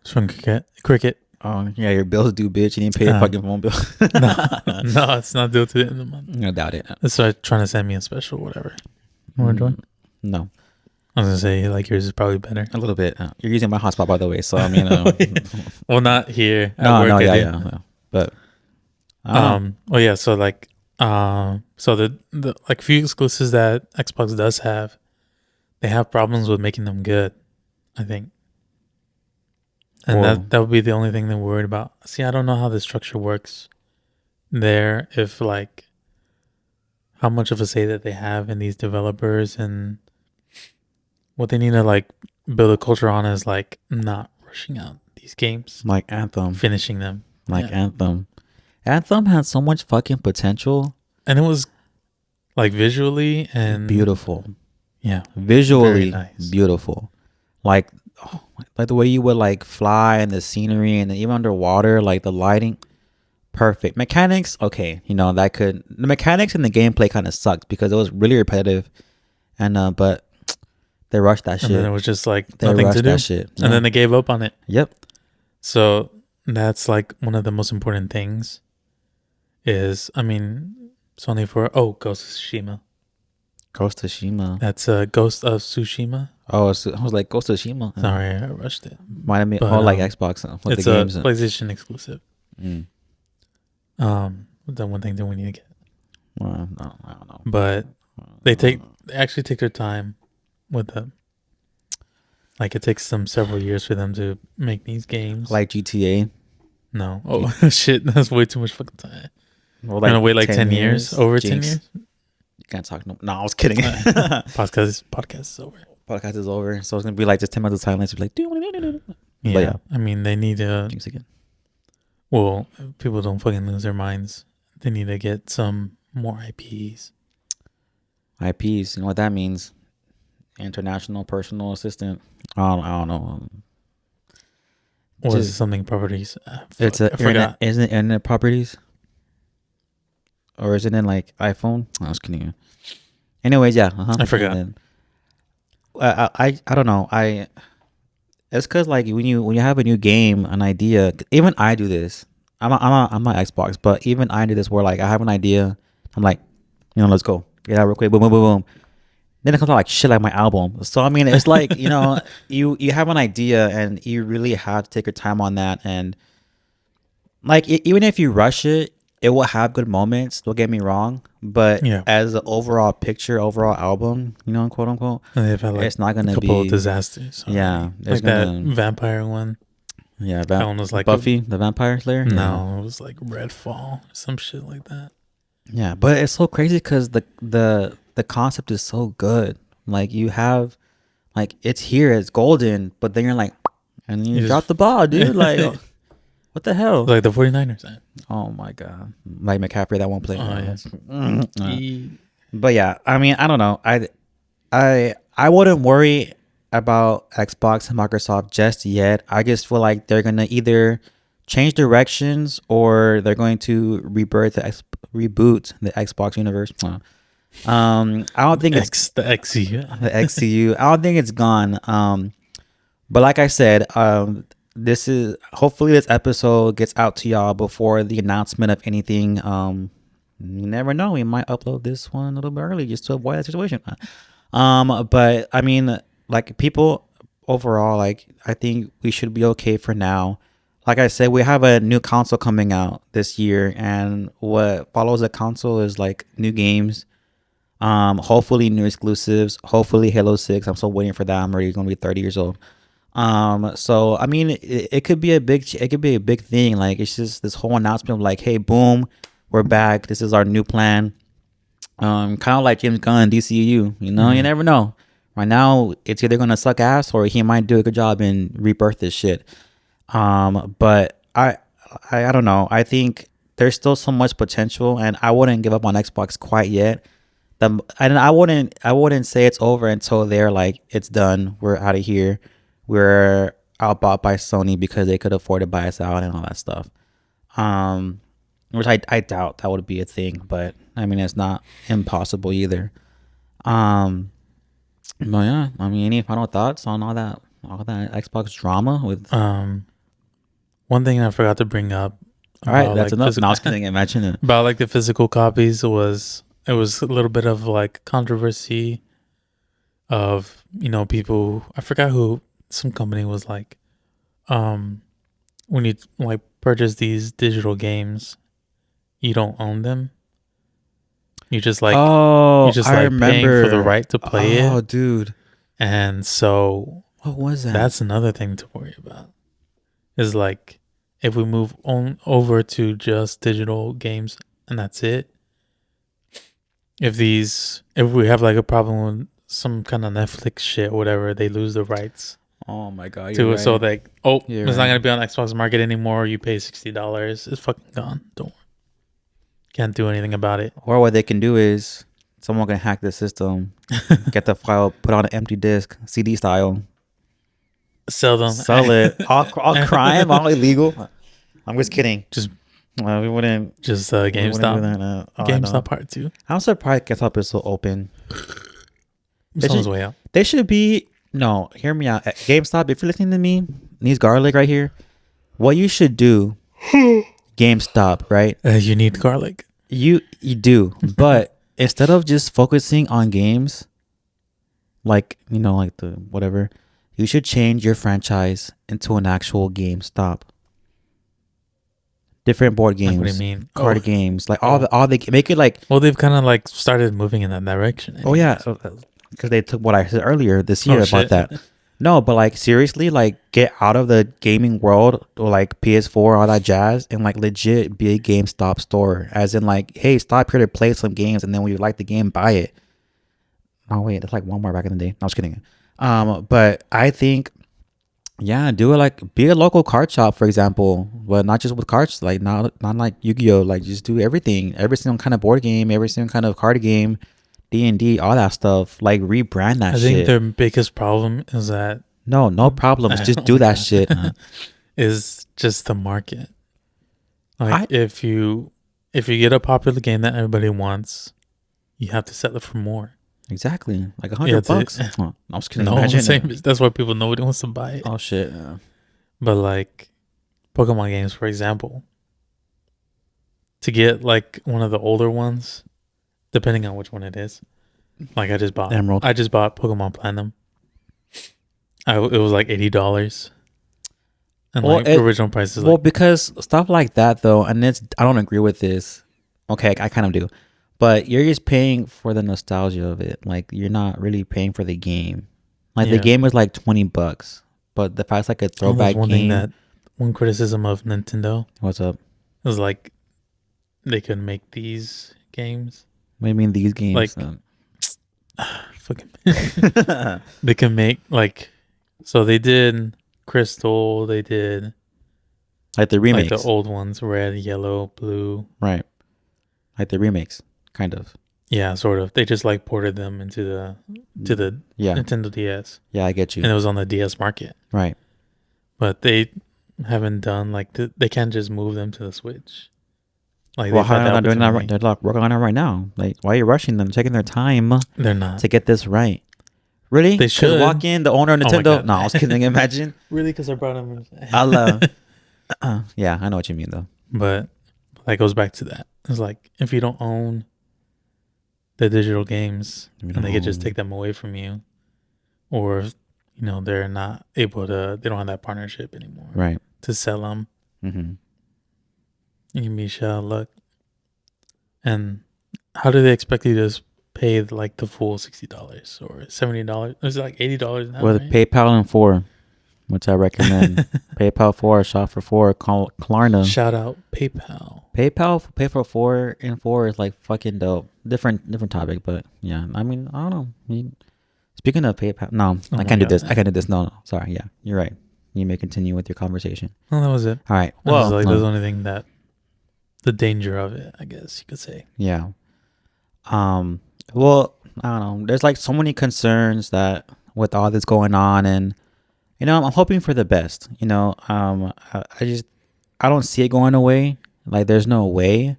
It's from Cricket. Oh, yeah, your bills due, bitch. You didn't pay your fucking phone bill. No, it's not due to the end of the month. I doubt it. So trying to send me a special whatever. You want to join? No. I was going to say, like, yours is probably better. A little bit. You're using my hotspot, by the way, so I mean... Well, not here. No, yeah. But... Well, yeah, so, like... So, the like, few exclusives that Xbox does have, they have problems with making them good, I think. And that would be the only thing they're worried about. See, I don't know how the structure works there, if, like... how much of a say that they have in these developers, and what they need to like build a culture on is like not rushing out these games, like Anthem, finishing them. Anthem had so much fucking potential, and it was like visually and beautiful. Yeah, visually nice. Beautiful. Like the way you would like fly, and the scenery, and even underwater, like the lighting. Perfect. Mechanics, okay, the mechanics and the gameplay kind of sucked because it was really repetitive, and but they rushed that shit. And then it was just like nothing to do. That shit. Yeah. And then they gave up on it. Yep. So that's like one of the most important things. Is Sony for Ghost of Tsushima. Ghost of Tsushima. That's Ghost of Tsushima. Oh, so I was like Ghost of Tsushima. Sorry, I rushed it. Might have been like Xbox. With It's the games. a PlayStation exclusive. The one thing that we need to get. Well, no, I don't know. But they actually take their time with them. Like, it takes them several years for them to make these games. Like GTA. No. Oh shit, that's way too much fucking time. Well, Gonna wait like 10 years? Over Jinx. 10 years? You can't talk no. I was kidding. Podcast is over. Podcast is over. So it's gonna be like just 10 minutes of silence. Be like, yeah. I mean, they need to. Jinx again. Well, people don't fucking lose their minds. They need to get some more IPs. IPs, you know what that means? International personal assistant. I don't know. Or is it something properties? It's internet. Isn't it internet properties? Or is it in like iPhone? I was kidding you. Anyways, yeah. I forgot. I don't know. It's because like when you have a new game, an idea. Even I do this. I'm not Xbox, but even I do this where like I have an idea. I'm like, let's go. Get out real quick. Boom, boom, boom, boom. Then it comes out like shit, like my album. So I mean, it's like you have an idea and you really have to take your time on that. And like even if you rush it, it will have good moments. Don't get me wrong, but as an overall picture, overall album, quote unquote, they've had like it's not gonna a couple be of disasters. Yeah, like that vampire one. Yeah, that one was like Buffy the Vampire Slayer. No, it was like Redfall, some shit like that. Yeah, but it's so crazy because the concept is so good. Like you have like it's here, it's golden, but then you're like, and you You drop just the ball, dude. Like what the hell? like the 49ers. Man. Oh my god, like McCaffrey that won't play. Oh yeah. But yeah, I mean, I don't know. I wouldn't worry about Xbox and Microsoft just yet. I just feel like they're gonna either change directions or they're going to reboot the Xbox universe. I don't think it's The XC. the XCU. I don't think it's gone. But like I said, this is hopefully this episode gets out to y'all before the announcement of anything. You never know. We might upload this one a little bit early just to avoid that situation. But I mean, like people overall, like I think we should be okay for now. Like I said, we have a new console coming out this year, and what follows the console is like new games. Hopefully new exclusives. Hopefully Halo 6. I'm still waiting for that. I'm already gonna be 30 years old. So I mean, it could be it could be a big thing. Like it's just this whole announcement of like, hey, boom, we're back. This is our new plan. Kind of like James Gunn, DCU. You know, you never know. Right now, it's either gonna suck ass or he might do a good job and rebirth this shit. But I don't know. I think there's still so much potential, and I wouldn't give up on Xbox quite yet. And I wouldn't say it's over until they're like it's done. We're out of here. We're outbought by Sony because they could afford to buy us out and all that stuff. Which I doubt that would be a thing, but I mean it's not impossible either. But yeah, I mean, any final thoughts on all that Xbox drama with? One thing I forgot to bring up. All right, that's enough. And I was going to mention it about like the physical copies was a little bit of like controversy of people. I forgot who some company was like, when you like purchase these digital games, you don't own them. You just like I remember paying for the right to play it. Oh, dude. And so What was that? that's another thing to worry about. Is like if we move on over to just digital games and that's it. If we have like a problem with some kind of Netflix shit or whatever, they lose the rights. Oh my god. To it, so like, it's You're not right. gonna be on Xbox Market anymore. You pay $60. It's fucking gone. Don't worry. Can't do anything about it. Or what they can do is someone can hack the system, get the file, put on an empty disk, CD style, Sell them. sell it. all crime, all illegal. I'm just kidding. Just we wouldn't. just we wouldn't do GameStop. that, I know. GameStop Part 2. I'm surprised GameStop is so open. It's on its way out. They should be. No, hear me out. At GameStop, if you're listening to me, needs garlic right here. What you should do, GameStop, right? You need garlic. You do, but instead of just focusing on games, like like the whatever, you should change your franchise into an actual GameStop. Different board games, Like, what do you mean? card games, like all the make it like. Well, they've kind of like started moving in that direction. Oh yeah, because they took what I said earlier this year about shit. that. No, but like seriously, like get out of the gaming world or like PS4, all that jazz, and like legit be a GameStop store. As in like, hey, stop here to play some games, and then when you like the game, buy it. Oh wait, that's like one more back in the day. I was kidding. But I think, yeah, do it like be a local card shop, for example, but not just with cards. Like not like Yu-Gi-Oh. Like just do everything, every single kind of board game, every single kind of card game. D&D, all that stuff, like rebrand that shit. I think their biggest problem is that no problems. Just do that shit. is just the market. Like if you get a popular game that everybody wants, you have to sell it for more. Exactly, like $100. Oh, I was kidding. No, I'm saying that's why nobody wants to buy it. Oh shit. Yeah. But like Pokemon games, for example, to get like one of the older ones. Depending on which one it is. Like I just bought Emerald. I just bought Pokemon Platinum. It was like $80. And the original price is because stuff like that though, and I don't agree with this. Okay, I kind of do. But you're just paying for the nostalgia of it. Like you're not really paying for the game. Like the game was like $20. But the fact it's like a throwback game. One criticism of Nintendo. What's up? Is like they could make these games. What do you mean these games? Like, fucking, they can make like, so they did Crystal. They did like the like remakes, the old ones, red, yellow, blue. right? Like the remakes, kind of. Yeah, sort of. They just like ported them into the Yeah, Nintendo DS, yeah, I get and it you. was on the DS market. Right. But they haven't done like they can't just move them to the Switch. Like Well, they've how had are the they not doing that? opportunity. They're not working on it right now. Like, why are you rushing them? Taking their time They're not. to get this right. Really? They should. Walk in, the owner of Oh my Nintendo. God. No, I was kidding. Imagine. Really, because I brought them. I'll. Yeah, I know what you mean though. But that goes back to that. It's like if you don't own the digital games, and they could just take them away from you, or they're not able to. They don't have that partnership anymore, Right. to sell them. Mm-hmm. You can be shut of luck. And how do they expect you to pay like the full $60 or $70? Is it like $80 now? With right? PayPal and 4, which I recommend. PayPal 4, shop for 4, Klarna. Shout out PayPal. 4 and 4 is like fucking dope. Different topic, but yeah. I mean, I don't know. Speaking of PayPal, no, Oh I my can't do God. this. I can't do this. No, sorry. Yeah, you're right. You may continue with your conversation. Well, that was it. All right. Well, Well, like no. there's only thing that the danger of it, I guess you could say. Yeah. Well, I don't know. There's like so many concerns that with all this going on, and I'm hoping for the best. I don't see it going away. Like, there's no way,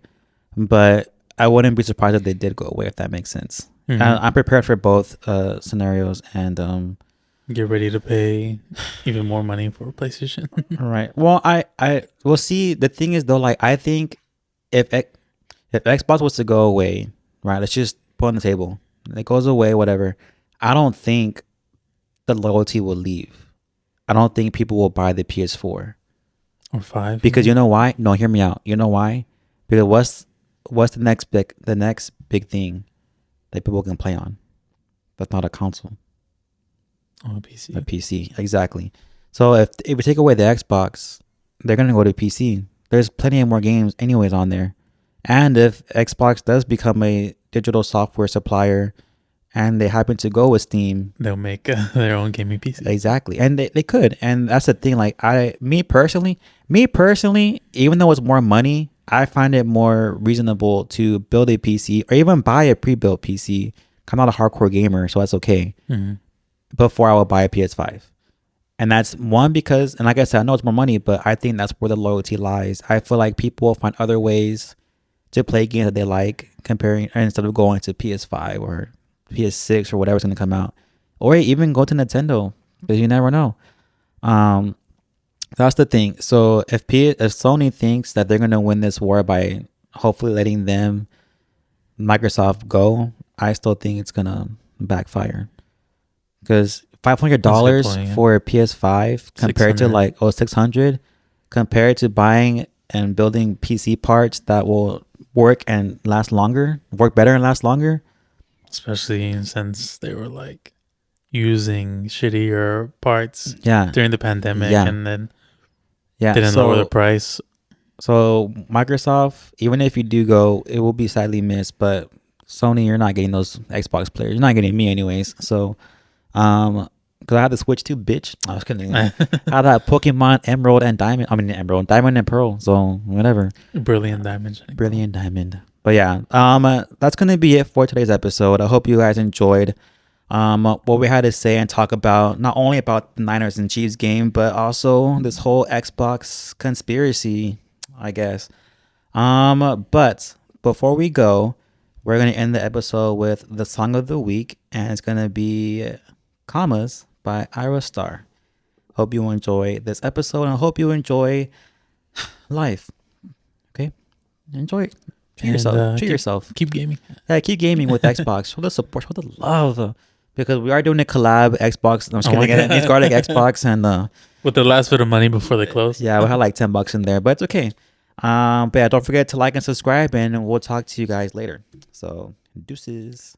but I wouldn't be surprised if they did go away, if that makes sense. Mhm. I'm prepared for both scenarios, and Get ready to pay even more money for a PlayStation. right. Well, I will see. The thing is though, like, I think if Xbox was to go away, right? Let's just put on the table. It goes away, whatever. I don't think the loyalty will leave. I don't think people will buy the PS4 Or 5. because you know why? No, hear me out. You know why? Because what's the next big thing that people can play on? That's not a console. On a PC. A PC, exactly. So if we take away the Xbox, they're gonna go to PC. There's plenty of more games anyways on there. And if Xbox does become a digital software supplier and they happen to go with Steam, They'll make their own gaming PC. exactly. And they could. And that's the thing. Like, me personally, even though it's more money, I find it more reasonable to build a PC or even buy a pre-built PC. I'm not a hardcore gamer, so that's okay. Mm-hmm. Before I will buy a PS5. And that's one because, and like I said, I know it's more money, but I think that's where the loyalty lies. I feel like people will find other ways to play games that they like, comparing instead of going to PS5 or PS6 or whatever's going to come out, or even go to Nintendo, because you never know. That's the thing. So if Sony thinks that they're going to win this war by hopefully letting Microsoft go, I still think it's going to backfire. Because $500 for a PS5 compared to like $600, compared to buying and building PC parts that will work better and last longer. Especially since they were like using shittier parts during the pandemic, and then didn't lower the price. So Microsoft, even if you do go, it will be sadly missed. But Sony, you're not getting those Xbox players. You're not getting me anyways. So because I had to switch to bitch. I was kidding. I had that Pokemon Emerald and Diamond. I mean Emerald, Diamond and Pearl. So whatever. Brilliant Diamond. But yeah, that's gonna be it for today's episode. I hope you guys enjoyed what we had to say and talk about, not only about the Niners and Chiefs game, but also this whole Xbox conspiracy, I guess. But before we go, we're gonna end the episode with the song of the week, and it's gonna be Commas by Ira Star. Hope you enjoy this episode, and I hope you enjoy life. Okay, enjoy it. Treat yourself. Keep gaming. Yeah, keep gaming with Xbox. Show the support, show the love, because we are doing a collab Xbox. I'm just kidding. It's garlic Xbox, and with the last bit of money before they close. Yeah, we had like $10 in there, but it's okay. But yeah, don't forget to like and subscribe, and we'll talk to you guys later. So deuces.